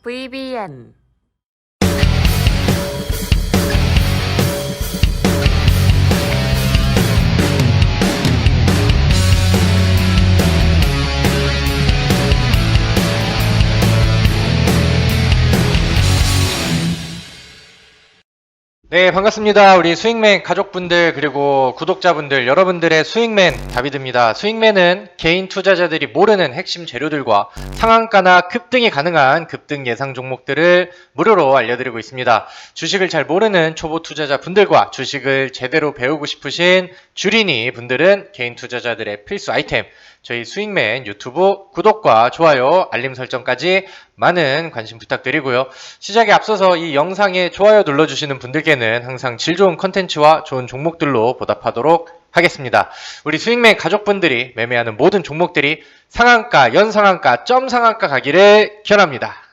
VBN 네, 반갑습니다. 우리 스윙맨 가족분들 그리고 구독자분들 여러분들의 스윙맨 다비드입니다. 스윙맨은 개인 투자자들이 모르는 핵심 재료들과 상한가나 급등이 가능한 급등 예상 종목들을 무료로 알려드리고 있습니다. 주식을 잘 모르는 초보 투자자분들과 주식을 제대로 배우고 싶으신 주린이 분들은 개인 투자자들의 필수 아이템 저희 스윙맨 유튜브 구독과 좋아요, 알림 설정까지 많은 관심 부탁드리고요. 시작에 앞서서 이 영상에 좋아요 눌러주시는 분들께는 항상 질 좋은 컨텐츠와 좋은 종목들로 보답하도록 하겠습니다. 우리 스윙맨 가족분들이 매매하는 모든 종목들이 상한가, 연상한가, 점상한가 가기를 기원합니다.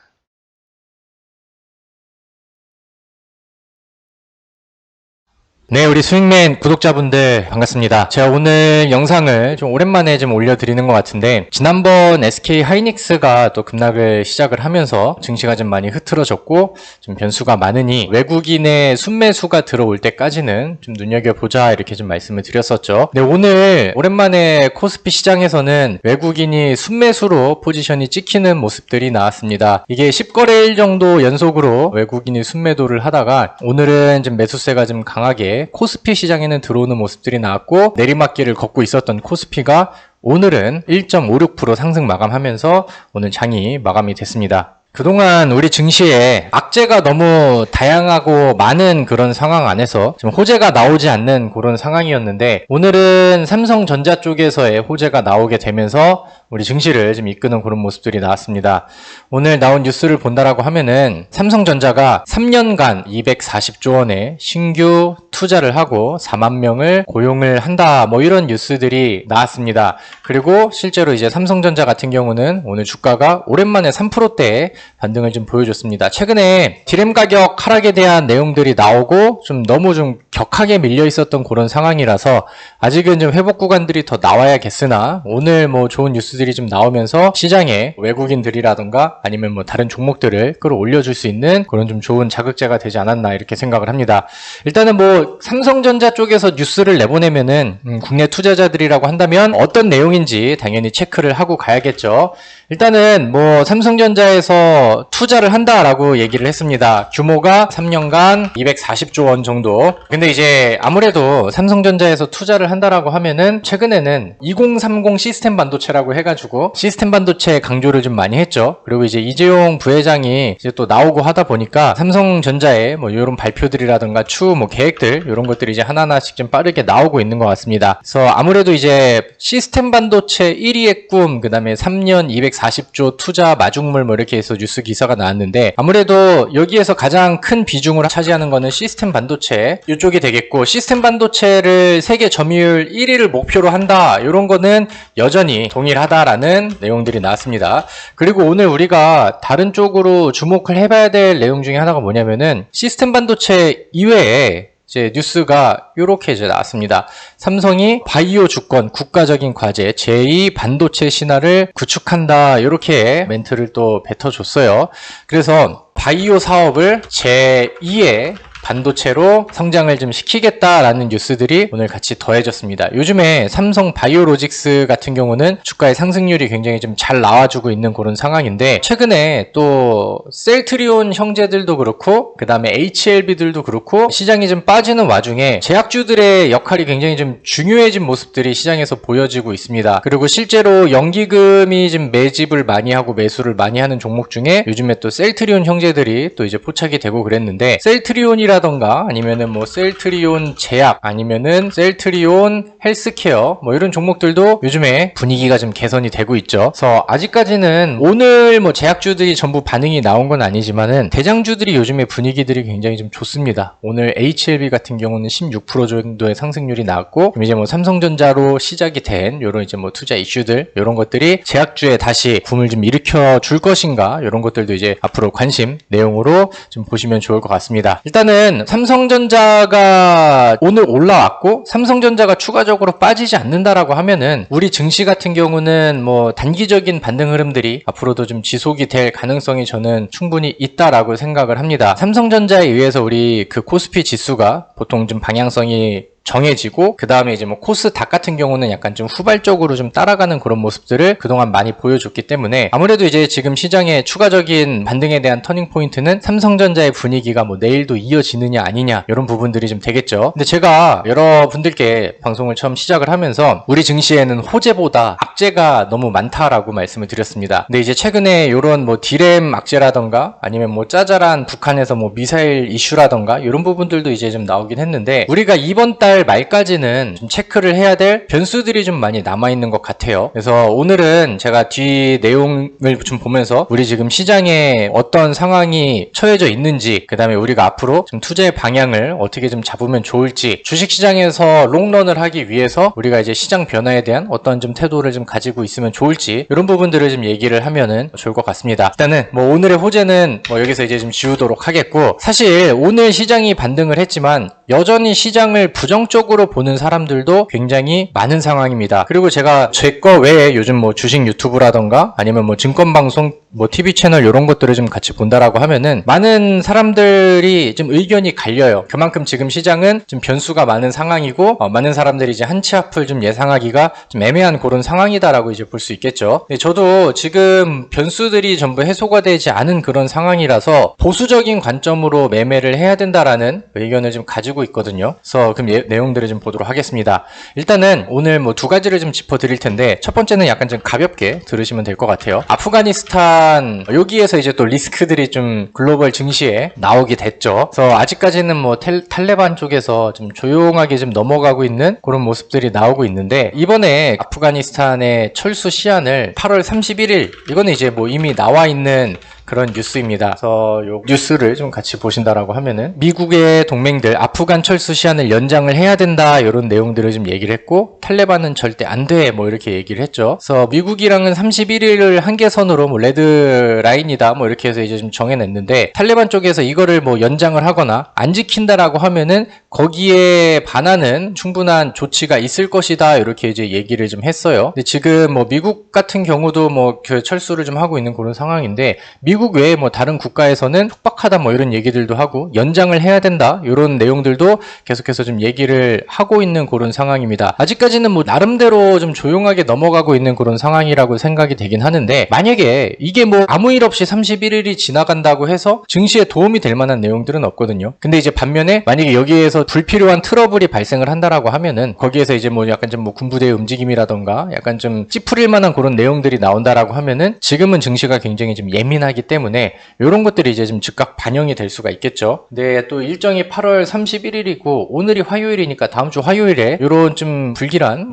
네, 우리 스윙맨 구독자분들 반갑습니다. 제가 오늘 영상을 좀 오랜만에 좀 올려드리는 것 같은데 지난번 SK 하이닉스가 또 급락을 시작을 하면서 증시가 좀 많이 흐트러졌고 좀 변수가 많으니 외국인의 순매수가 들어올 때까지는 좀 눈여겨보자 이렇게 좀 말씀을 드렸었죠. 네, 오늘 오랜만에 코스피 시장에서는 외국인이 순매수로 포지션이 찍히는 모습들이 나왔습니다. 이게 10거래일 정도 연속으로 외국인이 순매도를 하다가 오늘은 좀 매수세가 좀 강하게 코스피 시장에는 들어오는 모습들이 나왔고 내리막길을 걷고 있었던 코스피가 오늘은 1.56% 상승 마감하면서 오늘 장이 마감이 됐습니다. 그동안 우리 증시에 악재가 너무 다양하고 많은 그런 상황 안에서 좀 호재가 나오지 않는 그런 상황이었는데 오늘은 삼성전자 쪽에서의 호재가 나오게 되면서 우리 증시를 좀 이끄는 그런 모습들이 나왔습니다. 오늘 나온 뉴스를 본다라고 하면은 삼성전자가 3년간 240조 원의 신규 투자를 하고 4만 명을 고용을 한다 뭐 이런 뉴스들이 나왔습니다. 그리고 실제로 이제 삼성전자 같은 경우는 오늘 주가가 오랜만에 3%대의 반등을 좀 보여줬습니다. 최근에 디램 가격 하락에 대한 내용들이 나오고 좀 너무 좀 격하게 밀려 있었던 그런 상황이라서 아직은 좀 회복 구간들이 더 나와야겠으나 오늘 뭐 좋은 뉴스들이 좀 나오면서 시장에 외국인들이라던가 아니면 뭐 다른 종목들을 끌어올려줄 수 있는 그런 좀 좋은 자극제가 되지 않았나 이렇게 생각을 합니다. 일단은 뭐 삼성전자 쪽에서 뉴스를 내보내면은 국내 투자자들이라고 한다면 어떤 내용인지 당연히 체크를 하고 가야겠죠. 일단은 뭐 삼성전자에서 투자를 한다라고 얘기를 했습니다. 규모가 3년간 240조 원 정도. 근데 이제 아무래도 삼성전자에서 투자를 한다라고 하면은 최근에는 2030 시스템 반도체라고 해가지고 시스템 반도체 강조를 좀 많이 했죠. 그리고 이제 이재용 부회장이 이제 또 나오고 하다 보니까 삼성전자의 뭐 이런 발표들이라든가 추후 뭐 계획들 이런 것들이 이제 하나하나씩 좀 빠르게 나오고 있는 것 같습니다. 그래서 아무래도 이제 시스템 반도체 1위의 꿈, 그 다음에 3년 240조 투자 마중물 뭐 이렇게 해서 뉴스 기사가 나왔는데 아무래도 여기에서 가장 큰 비중을 차지하는 거는 시스템 반도체 이쪽이 되겠고 시스템 반도체를 세계 점유율 1위를 목표로 한다 이런 거는 여전히 동일하다라는 내용들이 나왔습니다. 그리고 오늘 우리가 다른 쪽으로 주목을 해봐야 될 내용 중에 하나가 뭐냐면은 시스템 반도체 이외에 이제 뉴스가 이렇게 이제 나왔습니다. 삼성이 바이오 주권 국가적인 과제 제2 반도체 신화를 구축한다 이렇게 멘트를 또 뱉어줬어요. 그래서 바이오 사업을 제2의 반도체로 성장을 좀 시키겠다라는 뉴스들이 오늘 같이 더해졌습니다. 요즘에 삼성 바이오로직스 같은 경우는 주가의 상승률이 굉장히 좀 잘 나와주고 있는 그런 상황인데 최근에 또 셀트리온 형제들도 그렇고 그 다음에 HLB들도 그렇고 시장이 좀 빠지는 와중에 제약주들의 역할이 굉장히 좀 중요해진 모습들이 시장에서 보여지고 있습니다. 그리고 실제로 연기금이 좀 매집을 많이 하고 매수를 많이 하는 종목 중에 요즘에 또 셀트리온 형제들이 또 이제 포착이 되고 그랬는데 셀트리온이라던가 아니면은 뭐 셀트리온 제약 아니면은 셀트리온 헬스케어 뭐 이런 종목들도 요즘에 분위기가 좀 개선이 되고 있죠. 그래서 아직까지는 오늘 뭐 제약주들이 전부 반응이 나온 건 아니지만은 대장주들이 요즘에 분위기들이 굉장히 좀 좋습니다. 오늘 HLB 같은 경우는 16% 정도의 상승률이 나왔고 이제 뭐 삼성전자로 시작이 된 요런 이제 뭐 투자 이슈들 요런 것들이 제약주에 다시 붐을 좀 일으켜 줄 것인가 요런 것들도 이제 앞으로 관심 내용으로 좀 보시면 좋을 것 같습니다. 일단은 일단은 삼성전자가 오늘 올라왔고 삼성전자가 추가적으로 빠지지 않는다라고 하면은 우리 증시 같은 경우는 뭐 단기적인 반등 흐름들이 앞으로도 좀 지속이 될 가능성이 저는 충분히 있다라고 생각을 합니다. 삼성전자에 의해서 우리 그 코스피 지수가 보통 좀 방향성이 정해지고 그 다음에 이제 뭐 코스닥 같은 경우는 약간 좀 후발적으로 좀 따라가는 그런 모습들을 그동안 많이 보여줬기 때문에 아무래도 이제 지금 시장의 추가적인 반등에 대한 터닝 포인트는 삼성전자의 분위기가 뭐 내일도 이어지느냐 아니냐 이런 부분들이 좀 되겠죠. 근데 제가 여러분들께 방송을 처음 시작을 하면서 우리 증시에는 호재보다 악재가 너무 많다라고 말씀을 드렸습니다. 근데 이제 최근에 이런 뭐 디램 악재라던가 아니면 뭐 짜잘한 북한에서 뭐 미사일 이슈라던가 이런 부분들도 이제 좀 나오긴 했는데 우리가 이번 달 말까지는 좀 체크를 해야 될 변수들이 좀 많이 남아있는 것 같아요. 그래서 오늘은 제가 뒤 내용을 좀 보면서 우리 지금 시장에 어떤 상황이 처해져 있는지 그 다음에 우리가 앞으로 좀 투자의 방향을 어떻게 좀 잡으면 좋을지 주식시장에서 롱런을 하기 위해서 우리가 이제 시장 변화에 대한 어떤 좀 태도를 좀 가지고 있으면 좋을지 이런 부분들을 좀 얘기를 하면은 좋을 것 같습니다. 일단은 뭐 오늘의 호재는 뭐 여기서 이제 좀 지우도록 하겠고 사실 오늘 시장이 반등을 했지만 여전히 시장을 부정적으로 보는 사람들도 굉장히 많은 상황입니다. 그리고 제가 제 거 외에 요즘 뭐 주식 유튜브라던가 아니면 뭐 증권방송 뭐 TV 채널 이런 것들을 좀 같이 본다라고 하면은 많은 사람들이 좀 의견이 갈려요. 그만큼 지금 시장은 좀 변수가 많은 상황이고 많은 사람들이 이제 한 치 앞을 좀 예상하기가 좀 애매한 그런 상황이다라고 이제 볼 수 있겠죠. 근데 저도 지금 변수들이 전부 해소가 되지 않은 그런 상황이라서 보수적인 관점으로 매매를 해야 된다라는 의견을 좀 가지고 있거든요. 그래서 그럼 내용들을 좀 보도록 하겠습니다. 일단은 오늘 뭐 두 가지를 좀 짚어드릴 텐데 첫 번째는 약간 좀 가볍게 들으시면 될 것 같아요. 아프가니스탄 여기에서 이제 또 리스크들이 좀 글로벌 증시에 나오게 됐죠. 그래서 아직까지는 뭐 탈레반 쪽에서 좀 조용하게 좀 넘어가고 있는 그런 모습들이 나오고 있는데 이번에 아프가니스탄의 철수 시한을 8월 31일 이거는 이제 뭐 이미 나와 있는 그런 뉴스입니다. 그래서 요 뉴스를 좀 같이 보신다라고 하면은 미국의 동맹들 아프간 철수 시한을 연장을 해야 된다 이런 내용들을 좀 얘기를 했고 탈레반은 절대 안 돼 뭐 이렇게 얘기를 했죠. 그래서 미국이랑은 31일을 한계선으로 뭐 레드 라인이다 뭐 이렇게 해서 이제 좀 정해냈는데 탈레반 쪽에서 이거를 뭐 연장을 하거나 안 지킨다라고 하면은 거기에 반하는 충분한 조치가 있을 것이다 이렇게 이제 얘기를 좀 했어요. 근데 지금 뭐 미국 같은 경우도 뭐 그 철수를 좀 하고 있는 그런 상황인데 미국 외에 뭐 다른 국가에서는 촉박하다 뭐 이런 얘기들도 하고 연장을 해야 된다 이런 내용들도 계속해서 좀 얘기를 하고 있는 그런 상황입니다. 아직까지는 뭐 나름대로 좀 조용하게 넘어가고 있는 그런 상황이라고 생각이 되긴 하는데 만약에 이게 뭐 아무 일 없이 31일이 지나간다고 해서 증시에 도움이 될 만한 내용들은 없거든요. 근데 이제 반면에 만약에 여기에서 불필요한 트러블이 발생을 한다라고 하면은 거기에서 이제 뭐 약간 좀 뭐 군부대의 움직임이라던가 약간 좀 찌푸릴 만한 그런 내용들이 나온다라고 하면은 지금은 증시가 굉장히 좀 예민하기 때문에 이런 것들이 이제 좀 즉각 반영이 될 수가 있겠죠. 근데 또 일정이 8월 31일이고 오늘이 화요일이니까 다음 주 화요일에 이런 좀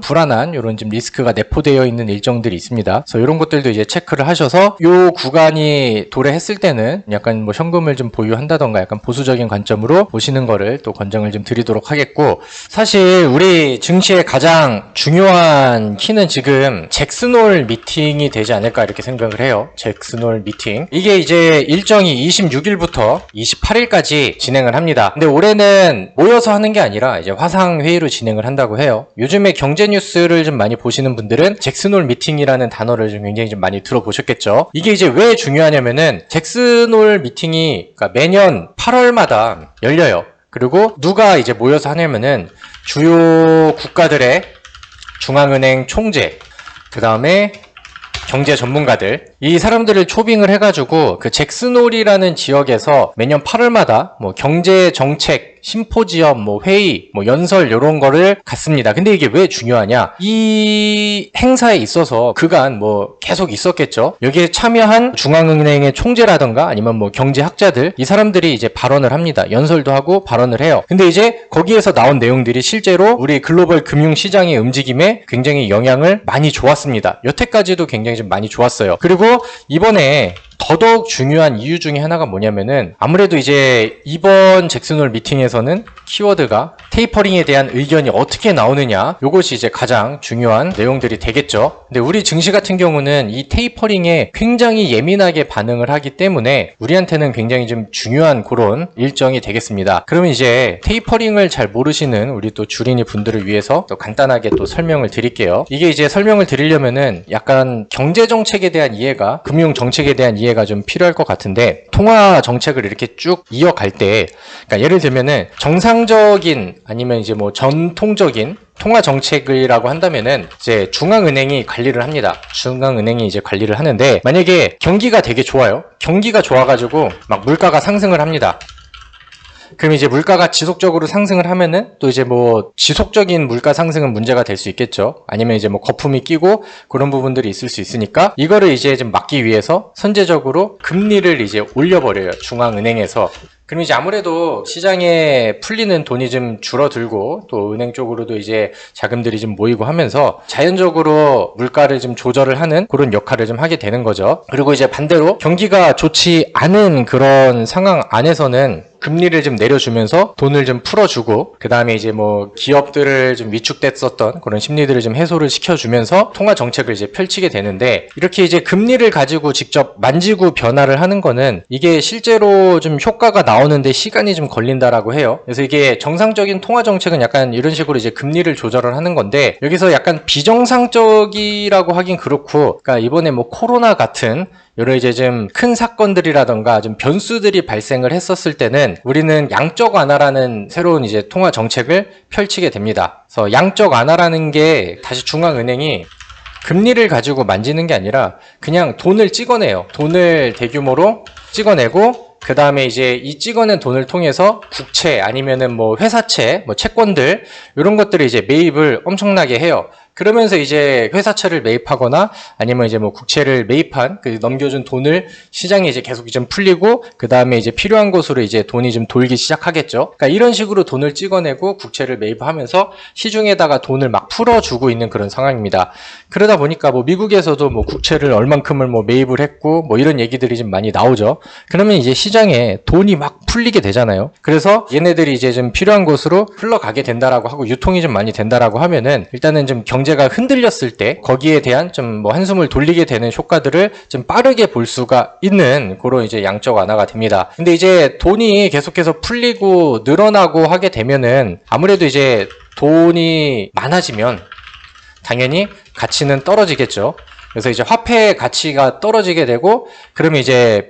불안한 이런 좀 리스크가 내포되어 있는 일정들이 있습니다. 그래서 이런 것들도 이제 체크를 하셔서 이 구간이 도래했을 때는 약간 뭐 현금을 좀 보유한다던가 약간 보수적인 관점으로 보시는 거를 또 권장을 좀 드리도록 하겠고 사실 우리 증시의 가장 중요한 키는 지금 잭슨홀 미팅이 되지 않을까 이렇게 생각을 해요. 잭슨홀 미팅. 이게 이제 일정이 26일부터 28일까지 진행을 합니다. 근데 올해는 모여서 하는 게 아니라 이제 화상회의로 진행을 한다고 해요. 요즘에 경제 뉴스를 좀 많이 보시는 분들은 잭슨홀 미팅이라는 단어를 좀 굉장히 좀 많이 들어보셨겠죠. 이게 이제 왜 중요하냐면은 잭슨홀 미팅이 그러니까 매년 8월마다 열려요. 그리고 누가 이제 모여서 하냐면은 주요 국가들의 중앙은행 총재, 그 다음에 경제 전문가들 이 사람들을 초빙을 해가지고 그 잭슨홀이라는 지역에서 매년 8월마다 뭐 경제 정책 심포지엄, 뭐 회의, 뭐 연설 이런 거를 갖습니다. 근데 이게 왜 중요하냐? 이 행사에 있어서 그간 뭐 계속 있었겠죠. 여기에 참여한 중앙은행의 총재라던가 아니면 뭐 경제학자들 이 사람들이 이제 발언을 합니다. 연설도 하고 발언을 해요. 근데 이제 거기에서 나온 내용들이 실제로 우리 글로벌 금융시장의 움직임에 굉장히 영향을 많이 좋았습니다. 여태까지도 굉장히 좀 많이 좋았어요. 그리고 이번에 더더욱 중요한 이유 중에 하나가 뭐냐면은 아무래도 이제 이번 잭슨홀 미팅에서는 키워드가 테이퍼링에 대한 의견이 어떻게 나오느냐, 이것이 이제 가장 중요한 내용들이 되겠죠. 근데 우리 증시 같은 경우는 이 테이퍼링에 굉장히 예민하게 반응을 하기 때문에 우리한테는 굉장히 좀 중요한 그런 일정이 되겠습니다. 그러면 이제 테이퍼링을 잘 모르시는 우리 또 주린이 분들을 위해서 또 간단하게 또 설명을 드릴게요. 이게 이제 설명을 드리려면은 약간 경제 정책에 대한 이해가, 금융 정책에 대한 이해가 좀 필요할 것 같은데, 통화 정책을 이렇게 쭉 이어갈 때, 그러니까 예를 들면은 정상적인 아니면 이제 뭐 전통적인 통화 정책이라고 한다면은 이제 중앙은행이 관리를 합니다. 중앙은행이 이제 관리를 하는데, 만약에 경기가 되게 좋아요. 경기가 좋아가지고 막 물가가 상승을 합니다. 그럼 이제 물가가 지속적으로 상승을 하면은 또 이제 뭐 지속적인 물가 상승은 문제가 될 수 있겠죠. 아니면 이제 뭐 거품이 끼고 그런 부분들이 있을 수 있으니까 이거를 이제 좀 막기 위해서 선제적으로 금리를 이제 올려버려요. 중앙은행에서. 그럼 이제 아무래도 시장에 풀리는 돈이 좀 줄어들고 또 은행 쪽으로도 이제 자금들이 좀 모이고 하면서 자연적으로 물가를 좀 조절을 하는 그런 역할을 좀 하게 되는 거죠. 그리고 이제 반대로 경기가 좋지 않은 그런 상황 안에서는 금리를 좀 내려주면서 돈을 좀 풀어주고, 그 다음에 이제 뭐 기업들을 좀 위축됐었던 그런 심리들을 좀 해소를 시켜주면서 통화 정책을 이제 펼치게 되는데, 이렇게 이제 금리를 가지고 직접 만지고 변화를 하는 거는 이게 실제로 좀 효과가 나오는데 시간이 좀 걸린다라고 해요. 그래서 이게 정상적인 통화 정책은 약간 이런 식으로 이제 금리를 조절을 하는 건데, 여기서 약간 비정상적이라고 하긴 그렇고, 그러니까 이번에 뭐 코로나 같은 여러 이제 좀 큰 사건들이라던가 좀 변수들이 발생을 했었을 때는 우리는 양적 완화라는 새로운 이제 통화 정책을 펼치게 됩니다. 그래서 양적 완화라는 게 다시 중앙은행이 금리를 가지고 만지는 게 아니라 그냥 돈을 찍어내요. 돈을 대규모로 찍어내고, 그 다음에 이제 이 찍어낸 돈을 통해서 국채 아니면은 뭐 회사채, 뭐 채권들, 이런 것들을 이제 매입을 엄청나게 해요. 그러면서 이제 회사채를 매입하거나 아니면 이제 뭐 국채를 매입한 그 넘겨준 돈을 시장에 이제 계속 좀 풀리고, 그 다음에 이제 필요한 곳으로 이제 돈이 좀 돌기 시작하겠죠. 그러니까 이런 식으로 돈을 찍어내고 국채를 매입하면서 시중에다가 돈을 막 풀어주고 있는 그런 상황입니다. 그러다 보니까 뭐 미국에서도 뭐 국채를 얼만큼을 뭐 매입을 했고 뭐 이런 얘기들이 좀 많이 나오죠. 그러면 이제 시장에 돈이 막 풀리게 되잖아요. 그래서 얘네들이 이제 좀 필요한 곳으로 흘러가게 된다라고 하고 유통이 좀 많이 된다라고 하면은 일단은 좀 경제가 흔들렸을 때 거기에 대한 좀 뭐 한숨을 돌리게 되는 효과들을 좀 빠르게 볼 수가 있는 그런 이제 양적 완화가 됩니다. 근데 이제 돈이 계속해서 풀리고 늘어나고 하게 되면은 아무래도 이제 돈이 많아지면 당연히 가치는 떨어지겠죠. 그래서 이제 화폐의 가치가 떨어지게 되고, 그러면 이제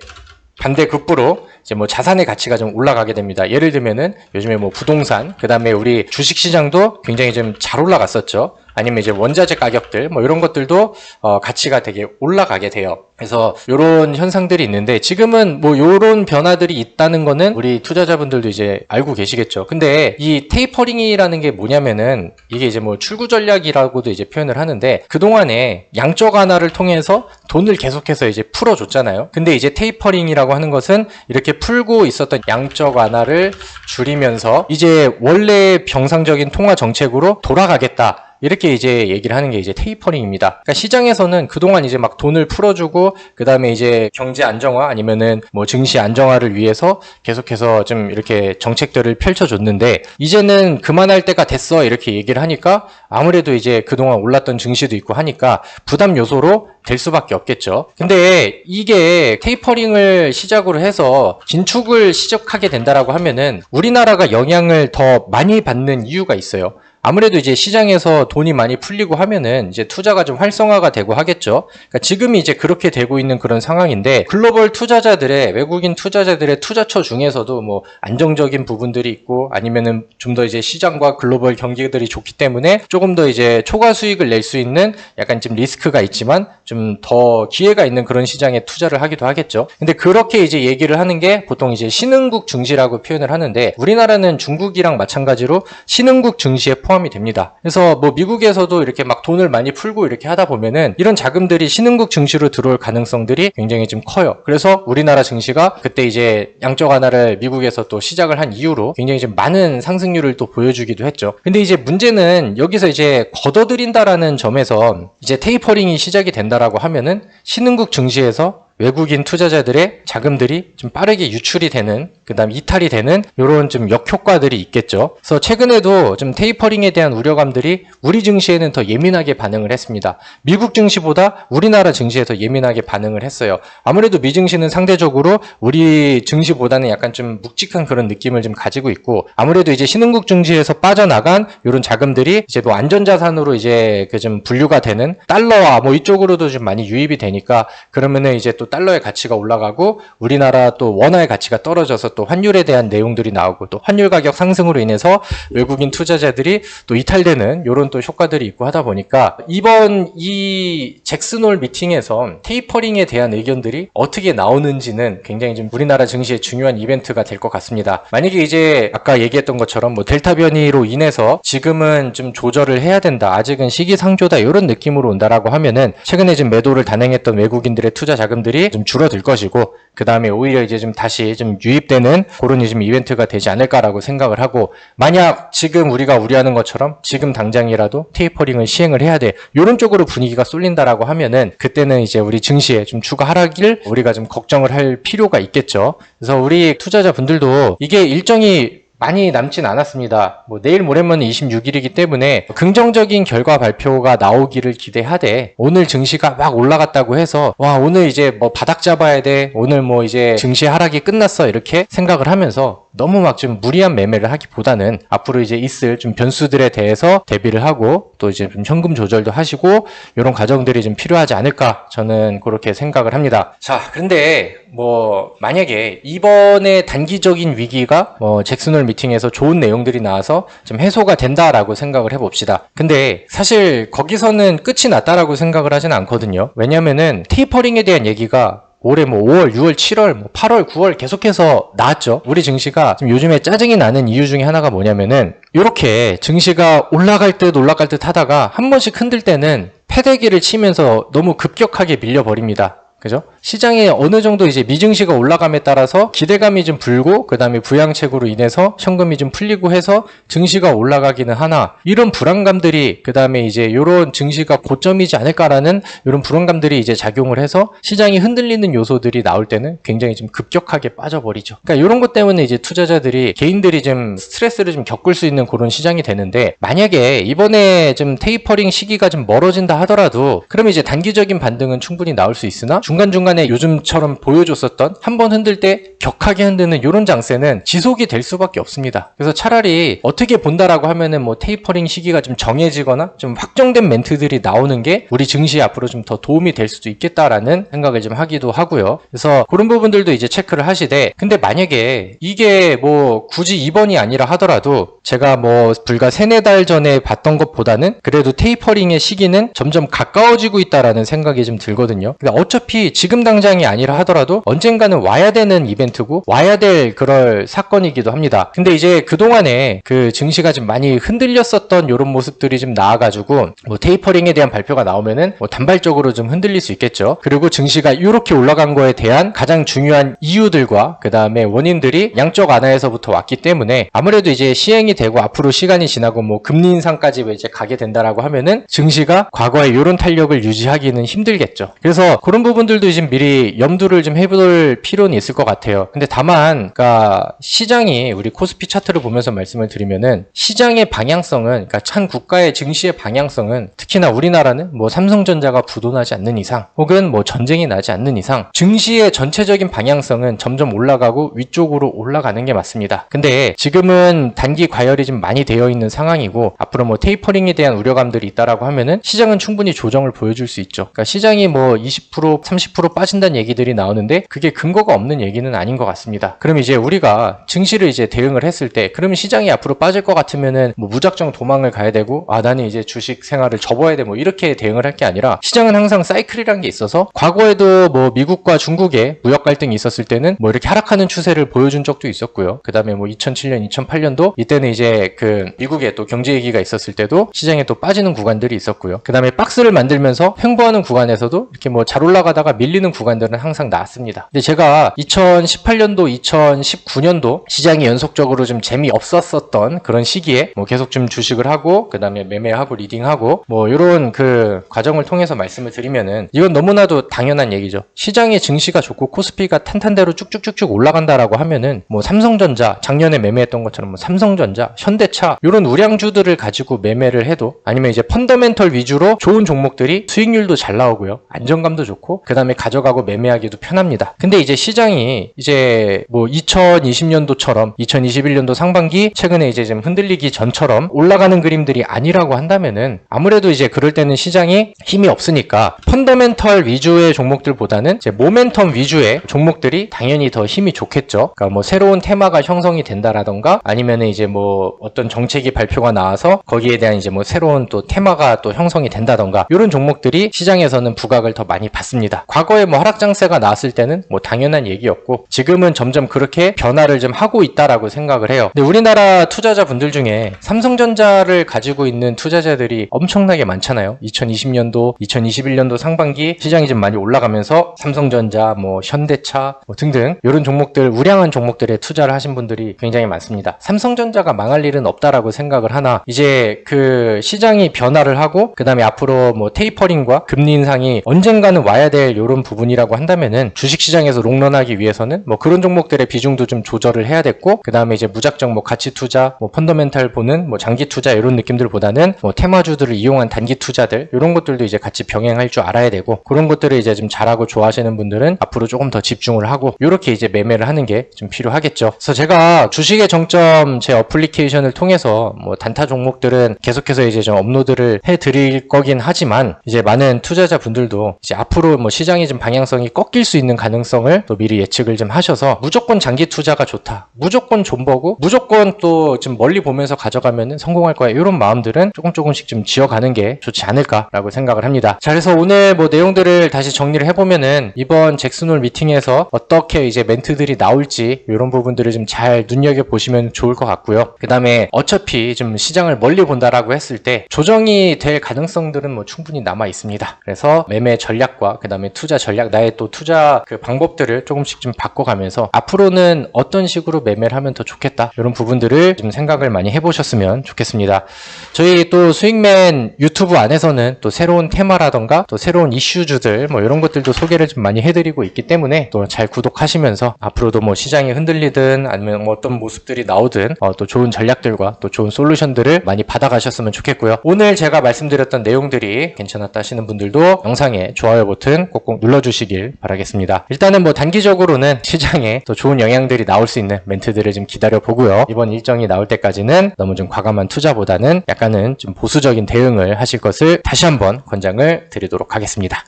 반대급부로 이제 뭐 자산의 가치가 좀 올라가게 됩니다. 예를 들면은 요즘에 뭐 부동산, 그 다음에 우리 주식 시장도 굉장히 좀 잘 올라갔었죠. 아니면 이제 원자재 가격들 뭐 이런 것들도 가치가 되게 올라가게 돼요. 그래서 이런 현상들이 있는데, 지금은 뭐 이런 변화들이 있다는 거는 우리 투자자분들도 이제 알고 계시겠죠. 근데 이 테이퍼링이라는 게 뭐냐면은 이게 이제 뭐 출구 전략이라고도 이제 표현을 하는데, 그동안에 양적 완화를 통해서 돈을 계속해서 이제 풀어줬잖아요. 근데 이제 테이퍼링이라고 하는 것은 이렇게 풀고 있었던 양적 완화를 줄이면서 이제 원래 정상적인 통화 정책으로 돌아가겠다, 이렇게 이제 얘기를 하는 게 이제 테이퍼링입니다. 그러니까 시장에서는 그동안 이제 막 돈을 풀어주고, 그 다음에 이제 경제 안정화 아니면은 뭐 증시 안정화를 위해서 계속해서 좀 이렇게 정책들을 펼쳐줬는데, 이제는 그만할 때가 됐어, 이렇게 얘기를 하니까 아무래도 이제 그동안 올랐던 증시도 있고 하니까 부담 요소로 될 수밖에 없겠죠. 근데 이게 테이퍼링을 시작으로 해서 긴축을 시작하게 된다라고 하면은 우리나라가 영향을 더 많이 받는 이유가 있어요. 아무래도 이제 시장에서 돈이 많이 풀리고 하면은 이제 투자가 좀 활성화가 되고 하겠죠. 그러니까 지금이 이제 그렇게 되고 있는 그런 상황인데, 글로벌 투자자들의, 외국인 투자자들의 투자처 중에서도 뭐 안정적인 부분들이 있고, 아니면은 좀 더 이제 시장과 글로벌 경기들이 좋기 때문에 조금 더 이제 초과 수익을 낼 수 있는 약간 좀 리스크가 있지만 좀 더 기회가 있는 그런 시장에 투자를 하기도 하겠죠. 근데 그렇게 이제 얘기를 하는 게 보통 이제 신흥국 증시라고 표현을 하는데, 우리나라는 중국이랑 마찬가지로 신흥국 증시에 포함이 됩니다. 그래서 뭐 미국에서도 이렇게 막 돈을 많이 풀고 이렇게 하다 보면은 이런 자금들이 신흥국 증시로 들어올 가능성들이 굉장히 좀 커요. 그래서 우리나라 증시가 그때 이제 양적 완화를 미국에서 또 시작을 한 이후로 굉장히 좀 많은 상승률을 또 보여주기도 했죠. 근데 이제 문제는 여기서 이제 걷어들인다라는 점에서 이제 테이퍼링이 시작이 된다라고 하면은 신흥국 증시에서 외국인 투자자들의 자금들이 좀 빠르게 유출이 되는, 그 다음 이탈이 되는 이런 좀 역효과들이 있겠죠. 그래서 최근에도 좀 테이퍼링에 대한 우려감들이 우리 증시에는 더 예민하게 반응을 했습니다. 미국 증시보다 우리나라 증시에 더 예민하게 반응을 했어요. 아무래도 미 증시는 상대적으로 우리 증시보다는 약간 좀 묵직한 그런 느낌을 좀 가지고 있고, 아무래도 이제 신흥국 증시에서 빠져나간 이런 자금들이 이제 또 안전자산으로 이제 그 좀 분류가 되는 달러와 뭐 이쪽으로도 좀 많이 유입이 되니까, 그러면은 이제 또 달러의 가치가 올라가고 우리나라 또 원화의 가치가 떨어져서 또 환율에 대한 내용들이 나오고, 또 환율 가격 상승으로 인해서 외국인 투자자들이 또 이탈되는 이런 또 효과들이 있고 하다 보니까, 이번 이 잭슨홀 미팅에서 테이퍼링에 대한 의견들이 어떻게 나오는지는 굉장히 좀 우리나라 증시의 중요한 이벤트가 될 것 같습니다. 만약에 이제 아까 얘기했던 것처럼 뭐 델타 변이로 인해서 지금은 좀 조절을 해야 된다, 아직은 시기상조다, 이런 느낌으로 온다라고 하면은 최근에 지금 매도를 단행했던 외국인들의 투자 자금들이 좀 줄어들 것이고, 그 다음에 오히려 이제 좀 다시 좀 유입되는 그런 좀 이벤트가 되지 않을까라고 생각을 하고, 만약 지금 우리가 우려하는 것처럼 지금 당장이라도 테이퍼링을 시행을 해야 돼, 이런 쪽으로 분위기가 쏠린다라고 하면은 그때는 이제 우리 증시에 좀 추가 하락을 우리가 좀 걱정을 할 필요가 있겠죠. 그래서 우리 투자자분들도 이게 일정이 많이 남진 않았습니다. 뭐 내일 모레면 26일이기 때문에 긍정적인 결과 발표가 나오기를 기대하되, 오늘 증시가 막 올라갔다고 해서 와 오늘 이제 뭐 바닥 잡아야 돼, 오늘 뭐 이제 증시 하락이 끝났어, 이렇게 생각을 하면서 너무 막 좀 무리한 매매를 하기보다는 앞으로 이제 있을 좀 변수들에 대해서 대비를 하고, 또 이제 좀 현금 조절도 하시고, 이런 과정들이 좀 필요하지 않을까, 저는 그렇게 생각을 합니다. 자, 그런데 뭐 만약에 이번에 단기적인 위기가 뭐 잭슨홀 미팅에서 좋은 내용들이 나와서 좀 해소가 된다라고 생각을 해봅시다. 근데 사실 거기서는 끝이 났다라고 생각을 하진 않거든요. 왜냐면은 테이퍼링에 대한 얘기가 올해 뭐 5월, 6월, 7월, 뭐 8월, 9월 계속해서 나왔죠. 우리 증시가 지금 요즘에 짜증이 나는 이유 중에 하나가 뭐냐면은, 이렇게 증시가 올라갈 듯 하다가 한 번씩 흔들 때는 패대기를 치면서 너무 급격하게 밀려버립니다. 그죠? 시장에 어느 정도 이제 미증시가 올라감에 따라서 기대감이 좀 불고, 그 다음에 부양책으로 인해서 현금이 좀 풀리고 해서 증시가 올라가기는 하나, 이런 불안감들이, 그 다음에 이제 이런 증시가 고점이지 않을까라는 이런 불안감들이 이제 작용을 해서 시장이 흔들리는 요소들이 나올 때는 굉장히 좀 급격하게 빠져버리죠. 그러니까 이런 것 때문에 이제 투자자들이, 개인들이 좀 스트레스를 좀 겪을 수 있는 그런 시장이 되는데, 만약에 이번에 좀 테이퍼링 시기가 좀 멀어진다 하더라도 그러면 이제 단기적인 반등은 충분히 나올 수 있으나, 중간중간에 요즘처럼 보여줬었던 한 번 흔들 때 격하게 흔드는 이런 장세는 지속이 될 수밖에 없습니다. 그래서 차라리 어떻게 본다라고 하면은 뭐 테이퍼링 시기가 좀 정해지거나 좀 확정된 멘트들이 나오는 게 우리 증시에 앞으로 좀 더 도움이 될 수도 있겠다라는 생각을 좀 하기도 하고요. 그래서 그런 부분들도 이제 체크를 하시되, 근데 만약에 이게 뭐 굳이 이번이 아니라 하더라도 제가 뭐 불과 3-4달 전에 봤던 것보다는 그래도 테이퍼링의 시기는 점점 가까워지고 있다라는 생각이 좀 들거든요. 근데 어차피 지금 당장이 아니라 하더라도 언젠가는 와야 되는 이벤트고 와야 될 그럴 사건이기도 합니다. 근데 이제 그동안에 그 증시가 좀 많이 흔들렸었던 이런 모습들이 좀 나와가지고 뭐 테이퍼링에 대한 발표가 나오면은 뭐 단발적으로 좀 흔들릴 수 있겠죠. 그리고 증시가 이렇게 올라간 거에 대한 가장 중요한 이유들과 그 다음에 원인들이 양쪽 하나에서부터 왔기 때문에, 아무래도 이제 시행이 되고 앞으로 시간이 지나고 뭐 금리 인상까지 이제 가게 된다라고 하면은 증시가 과거의 이런 탄력을 유지하기는 힘들겠죠. 그래서 그런 부분들도 좀 미리 염두를 좀 해볼 필요는 있을 것 같아요. 근데 다만, 그러니까 시장이, 우리 코스피 차트를 보면서 말씀을 드리면은 시장의 방향성은, 그러니까 한 국가의 증시의 방향성은, 특히나 우리나라는 뭐 삼성전자가 부도나지 않는 이상, 혹은 뭐 전쟁이 나지 않는 이상 증시의 전체적인 방향성은 점점 올라가고 위쪽으로 올라가는 게 맞습니다. 근데 지금은 단기 과열이 좀 많이 되어 있는 상황이고, 앞으로 뭐 테이퍼링에 대한 우려감들이 있다라고 하면은 시장은 충분히 조정을 보여줄 수 있죠. 그러니까 시장이 뭐 20%, 30% 빠진다는 얘기들이 나오는데 그게 근거가 없는 얘기는 아닌 것 같습니다. 그럼 이제 우리가 증시를 이제 대응을 했을 때, 그러면 시장이 앞으로 빠질 것 같으면은 뭐 무작정 도망을 가야 되고, 아 나는 이제 주식 생활을 접어야 돼, 뭐 이렇게 대응을 할 게 아니라, 시장은 항상 사이클이라는 게 있어서, 과거에도 뭐 미국과 중국의 무역 갈등이 있었을 때는 뭐 이렇게 하락하는 추세를 보여준 적도 있었고요. 그 다음에 뭐 2007년, 2008년도 이때는 이제 그 미국의 또 경제 위기가 있었을 때도 시장에 또 빠지는 구간들이 있었고요. 그 다음에 박스를 만들면서 횡보하는 구간에서도 이렇게 뭐 잘 올라가다가 올라갔다가 밀리는 구간들은 항상 나왔습니다. 근데 제가 2018년도, 2019년도 시장이 연속적으로 좀 재미없었었던 그런 시기에 뭐 계속 좀 주식을 하고 그 다음에 매매하고 리딩하고 뭐 이런 그 과정을 통해서 말씀을 드리면은 이건 너무나도 당연한 얘기죠. 시장의 증시가 좋고 코스피가 탄탄대로 쭉쭉쭉쭉 올라간다라고 하면은 뭐 삼성전자 작년에 매매했던 것처럼 뭐 삼성전자, 현대차 이런 우량주들을 가지고 매매를 해도 아니면 이제 펀더멘털 위주로 좋은 종목들이 수익률도 잘 나오고요. 안정감도 좋고 그 다음에 가져가고 매매하기도 편합니다. 근데 이제 시장이 이제 뭐 2020년도처럼 2021년도 상반기 최근에 이제 좀 흔들리기 전처럼 올라가는 그림들이 아니라고 한다면은 아무래도 이제 그럴 때는 시장이 힘이 없으니까 펀더멘털 위주의 종목들보다는 이제 모멘텀 위주의 종목들이 당연히 더 힘이 좋겠죠. 그러니까 뭐 새로운 테마가 형성이 된다라던가 아니면은 이제 뭐 어떤 정책이 발표가 나와서 거기에 대한 이제 뭐 새로운 또 테마가 또 형성이 된다던가 이런 종목들이 시장에서는 부각을 더 많이 받습니다. 과거에 뭐 하락 장세가 나왔을 때는 뭐 당연한 얘기였고 지금은 점점 그렇게 변화를 좀 하고 있다라고 생각을 해요. 근데 우리나라 투자자분들 중에 삼성전자를 가지고 있는 투자자들이 엄청나게 많잖아요. 2020년도, 2021년도 상반기 시장이 좀 많이 올라가면서 삼성전자, 뭐 현대차 뭐 등등 이런 종목들, 우량한 종목들에 투자를 하신 분들이 굉장히 많습니다. 삼성전자가 망할 일은 없다라고 생각을 하나 이제 그 시장이 변화를 하고 그 다음에 앞으로 뭐 테이퍼링과 금리 인상이 언젠가는 와야 될 이런 부분이라고 한다면은 주식시장에서 롱런하기 위해서는 뭐 그런 종목들의 비중도 좀 조절을 해야 됐고 그 다음에 이제 무작정 뭐 가치 투자, 뭐 펀더멘탈 보는 뭐 장기 투자 이런 느낌들보다는 뭐 테마주들을 이용한 단기 투자들 이런 것들도 이제 같이 병행할 줄 알아야 되고 그런 것들을 이제 좀 잘하고 좋아하시는 분들은 앞으로 조금 더 집중을 하고 이렇게 이제 매매를 하는 게 좀 필요하겠죠. 그래서 제가 주식의 정점 제 어플리케이션을 통해서 뭐 단타 종목들은 계속해서 이제 좀 업로드를 해드릴 거긴 하지만 이제 많은 투자자분들도 이제 앞으로 뭐 시장이 좀 방향성이 꺾일 수 있는 가능성을 또 미리 예측을 좀 하셔서 무조건 장기 투자가 좋다, 무조건 존버고 무조건 또 좀 멀리 보면서 가져가면은 성공할 거야 이런 마음들은 조금씩 좀 지어가는 게 좋지 않을까라고 생각을 합니다. 자, 그래서 오늘 뭐 내용들을 다시 정리를 해보면은 이번 잭슨홀 미팅에서 어떻게 이제 멘트들이 나올지 이런 부분들을 좀 잘 눈여겨보시면 좋을 것 같고요. 그 다음에 어차피 좀 시장을 멀리 본다라고 했을 때 조정이 될 가능성들은 뭐 충분히 남아 있습니다. 그래서 매매 전략과 그 다음에 투자 전략, 나의 또 투자 그 방법들을 조금씩 좀 바꿔가면서 앞으로는 어떤 식으로 매매를 하면 더 좋겠다 이런 부분들을 좀 생각을 많이 해보셨으면 좋겠습니다. 저희 또 스윙맨 유튜브 안에서는 또 새로운 테마라던가 또 새로운 이슈주들 뭐 이런 것들도 소개를 좀 많이 해드리고 있기 때문에 또 잘 구독하시면서 앞으로도 뭐 시장이 흔들리든 아니면 뭐 어떤 모습들이 나오든 또 좋은 전략들과 또 좋은 솔루션들을 많이 받아가셨으면 좋겠고요. 오늘 제가 말씀드렸던 내용들이 괜찮았다 하시는 분들도 영상에 좋아요 버튼 꼭꼭 눌러주시길 바라겠습니다. 일단은 뭐 단기적으로는 시장에 또 좋은 영향들이 나올 수 있는 멘트들을 좀 기다려보고요. 이번 일정이 나올 때까지는 너무 좀 과감한 투자보다는 약간은 좀 보수적인 대응을 하실 것을 다시 한번 권장을 드리도록 하겠습니다.